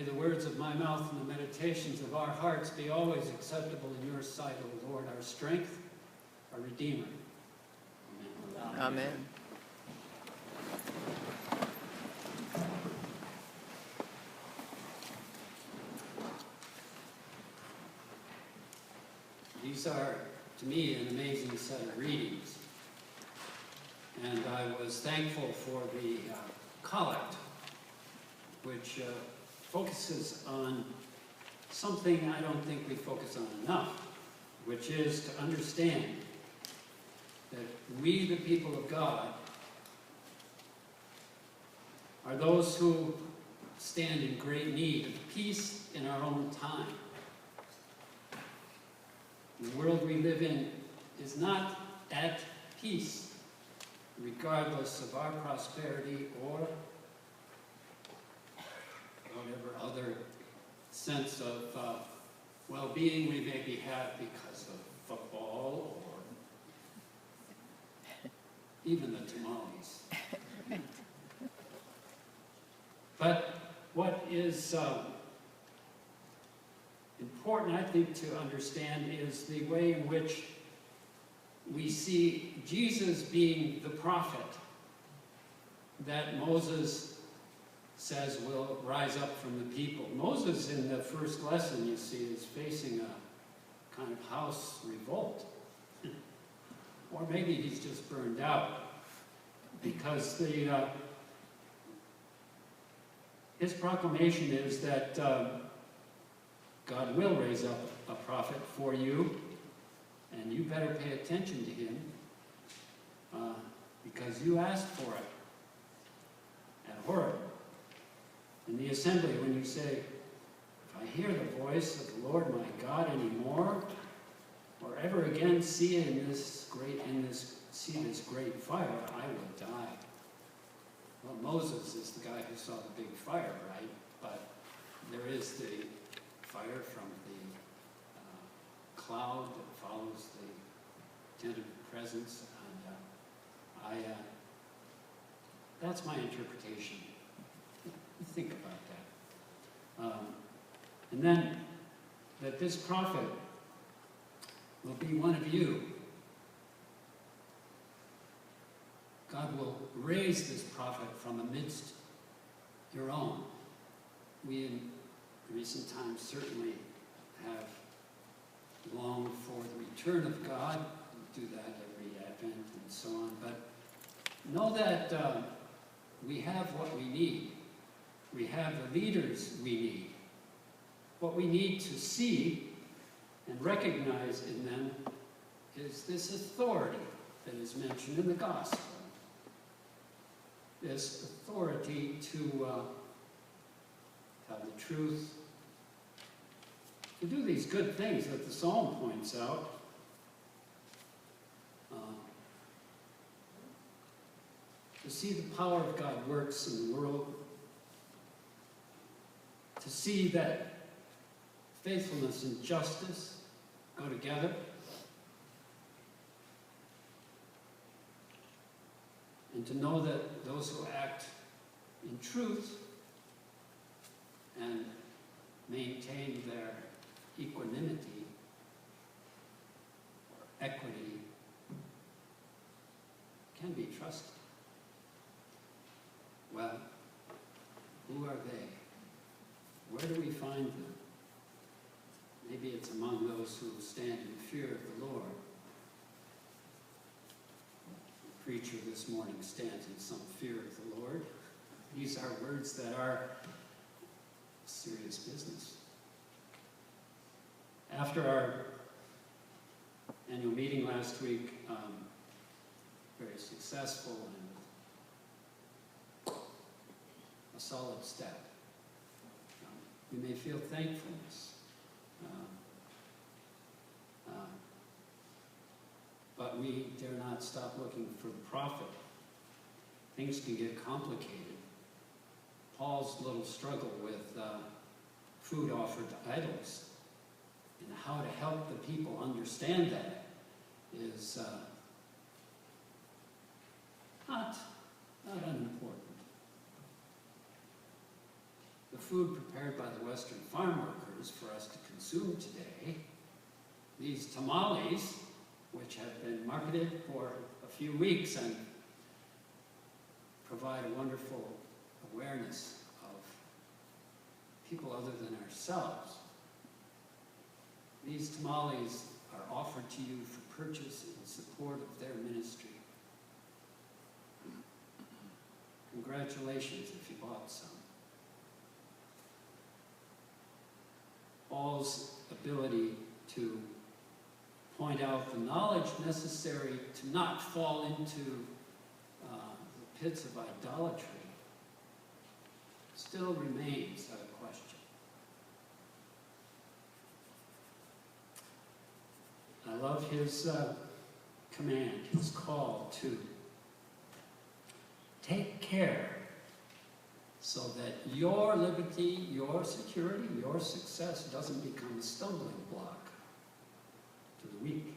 May the words of my mouth and the meditations of our hearts be always acceptable in your sight, O Lord, our strength, our Redeemer. Amen. Amen. These are, to me, an amazing set of readings. And I was thankful for the collect, which focuses on something I don't think we focus on enough, which is to understand that we, the people of God, are those who stand in great need of peace in our own time. The world we live in is not at peace, regardless of our prosperity or whatever other sense of well-being we maybe have because of football or even the tamales. But what is important, I think, to understand is the way in which we see Jesus being the prophet that Moses says will rise up from the people. Moses, in the first lesson, you see, is facing a kind of house revolt. Or maybe he's just burned out, because his proclamation is that God will raise up a prophet for you, and you better pay attention to him, because you asked for it at Horeb. In the assembly, when you say, if I hear the voice of the Lord my God anymore, or ever again see this great fire, I will die. Well, Moses is the guy who saw the big fire, right? But there is the fire from the cloud that follows the tent of presence, and that's my interpretation. Think about that. And then that this prophet will be one of you. God will raise this prophet from amidst your own. We in recent times certainly have longed for the return of God. We do that every Advent and so on. But know that we have what we need. We have the leaders we need. What we need to see and recognize in them is this authority that is mentioned in the gospel. This authority to tell the truth, to do these good things that the psalm points out. To see the power of God works in the world. To see that faithfulness and justice go together. And to know that those who act in truth and maintain their equanimity or equity can be trusted. Well, who are they? Where do we find them? Maybe it's among those who stand in fear of the Lord. The preacher this morning stands in some fear of the Lord. These are words that are serious business. After our annual meeting last week, very successful and a solid step. We may feel thankfulness, but we dare not stop looking for the prophet. Things can get complicated. Paul's little struggle with food offered to idols and how to help the people understand that is not unimportant. The food prepared by the Western farm workers for us to consume today, these tamales, which have been marketed for a few weeks and provide a wonderful awareness of people other than ourselves. These tamales are offered to you for purchase in support of their ministry. Congratulations if you bought some. Paul's ability to point out the knowledge necessary to not fall into the pits of idolatry still remains a question. I love his command, his call to take care so that your liberty, your security, your success doesn't become a stumbling block to the weak.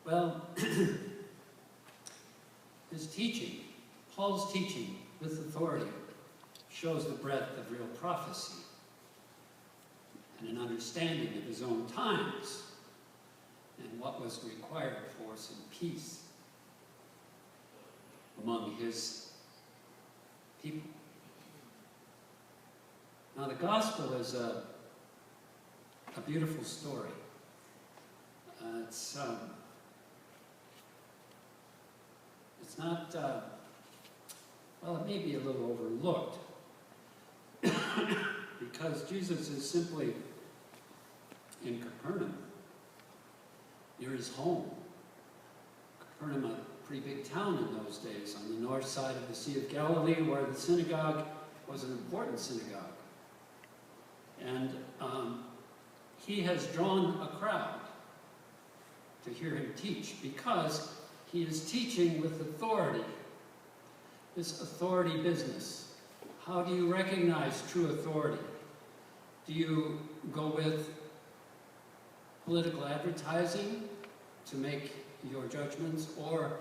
Well, his teaching, Paul's teaching with authority, shows the breadth of real prophecy and an understanding of his own times and what was required for some peace among his people. Now, the gospel is a beautiful story. It's not, well, it may be a little overlooked because Jesus is simply in Capernaum, near his home. Capernaum, a pretty big town in those days, on the north side of the Sea of Galilee, where the synagogue was an important synagogue. And he has drawn a crowd to hear him teach because he is teaching with authority. This authority business. How do you recognize true authority? Do you go with political advertising to make your judgments, or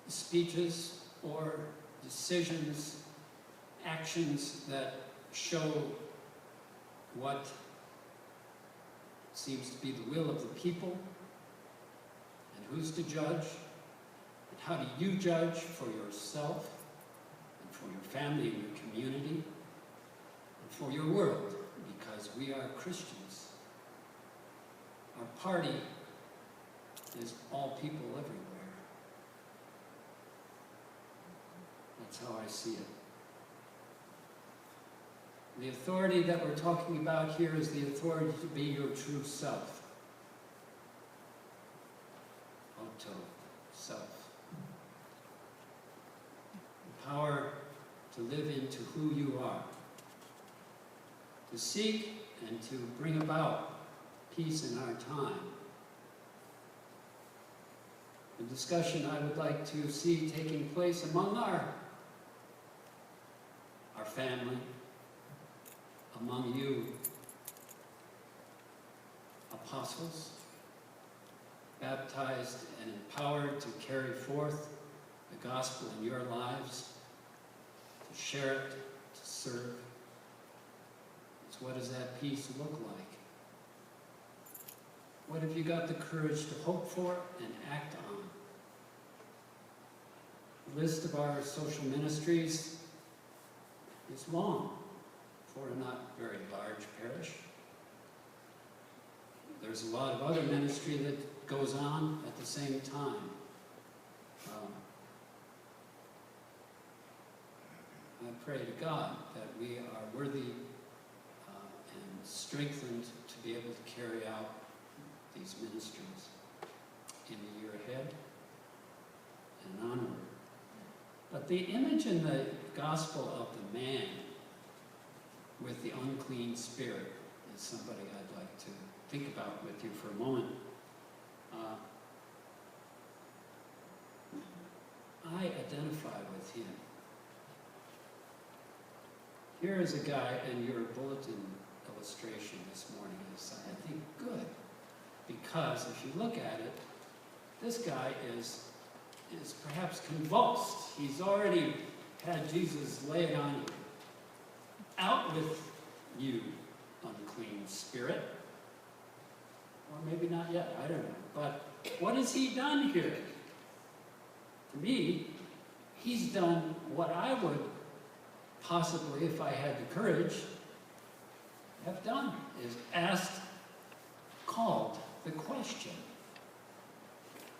speeches, or decisions, actions that show what seems to be the will of the people, and who's to judge, and how do you judge for yourself, and for your family and your community, and for your world, because we are Christians. Our party is all people everywhere. That's how I see it. The authority that we're talking about here is the authority to be your true self. Auto, self. The power to live into who you are. To seek and to bring about peace in our time. The discussion I would like to see taking place among our family, among you apostles, baptized and empowered to carry forth the gospel in your lives, to share it, to serve. It's what does that peace look like? What have you got the courage to hope for and act on? The list of our social ministries is long for a not very large parish. There's a lot of other ministry that goes on at the same time. I pray to God that we are worthy and strengthened to be able to carry out these ministries in the year ahead and onward. But the image in the gospel of the man with the unclean spirit is somebody I'd like to think about with you for a moment. I identify with him. Here is a guy, and your bulletin illustration this morning is, I think, good. Because if you look at it, this guy is perhaps convulsed. He's already had Jesus lay it on you. Out with you, unclean spirit. Or maybe not yet, I don't know. But what has he done here? To me, he's done what I would possibly, if I had the courage, have done, is asked, called the question,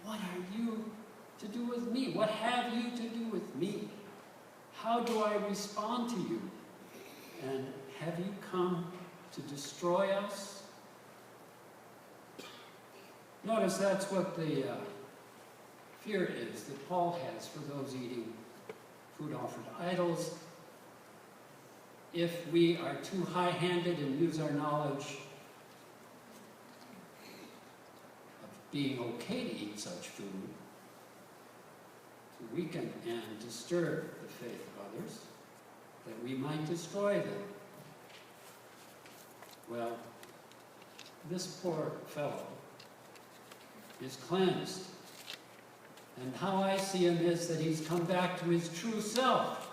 what are you to do with me? What have you to do with me? How do I respond to you? And have you come to destroy us? Notice that's what the fear is that Paul has for those eating food offered to idols. If we are too high-handed and use our knowledge of being okay to eat such food, to weaken and disturb the faith of others, that we might destroy them. Well, this poor fellow is cleansed. And how I see him is that he's come back to his true self.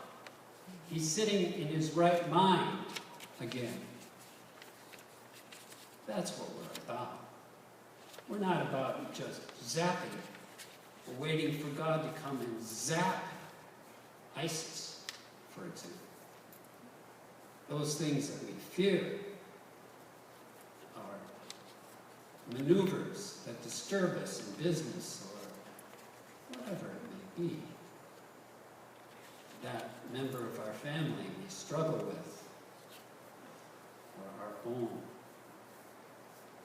He's sitting in his right mind again. That's what we're about. We're not about just zapping. We're waiting for God to come and zap ISIS, for example. Those things that we fear are maneuvers that disturb us in business or whatever it may be. That member of our family we struggle with, or our own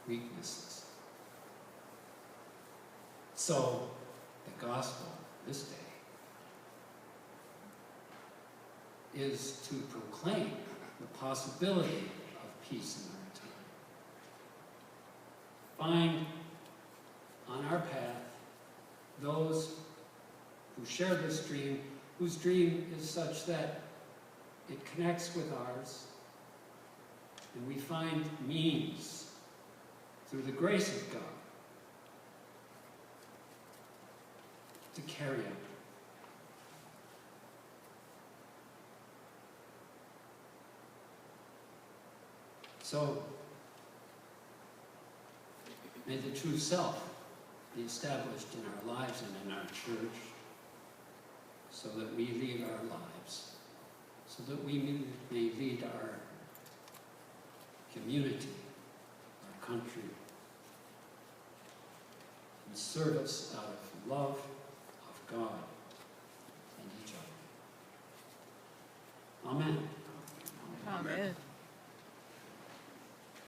weaknesses. So, the gospel this day is to proclaim the possibility of peace in our time. Find on our path those who share this dream, whose dream is such that it connects with ours, and we find means through the grace of God to carry out. So, may the true self be established in our lives and in our church, so that we lead our lives, so that we may lead our community, our country, in service out of love of God and each other. Amen. Amen.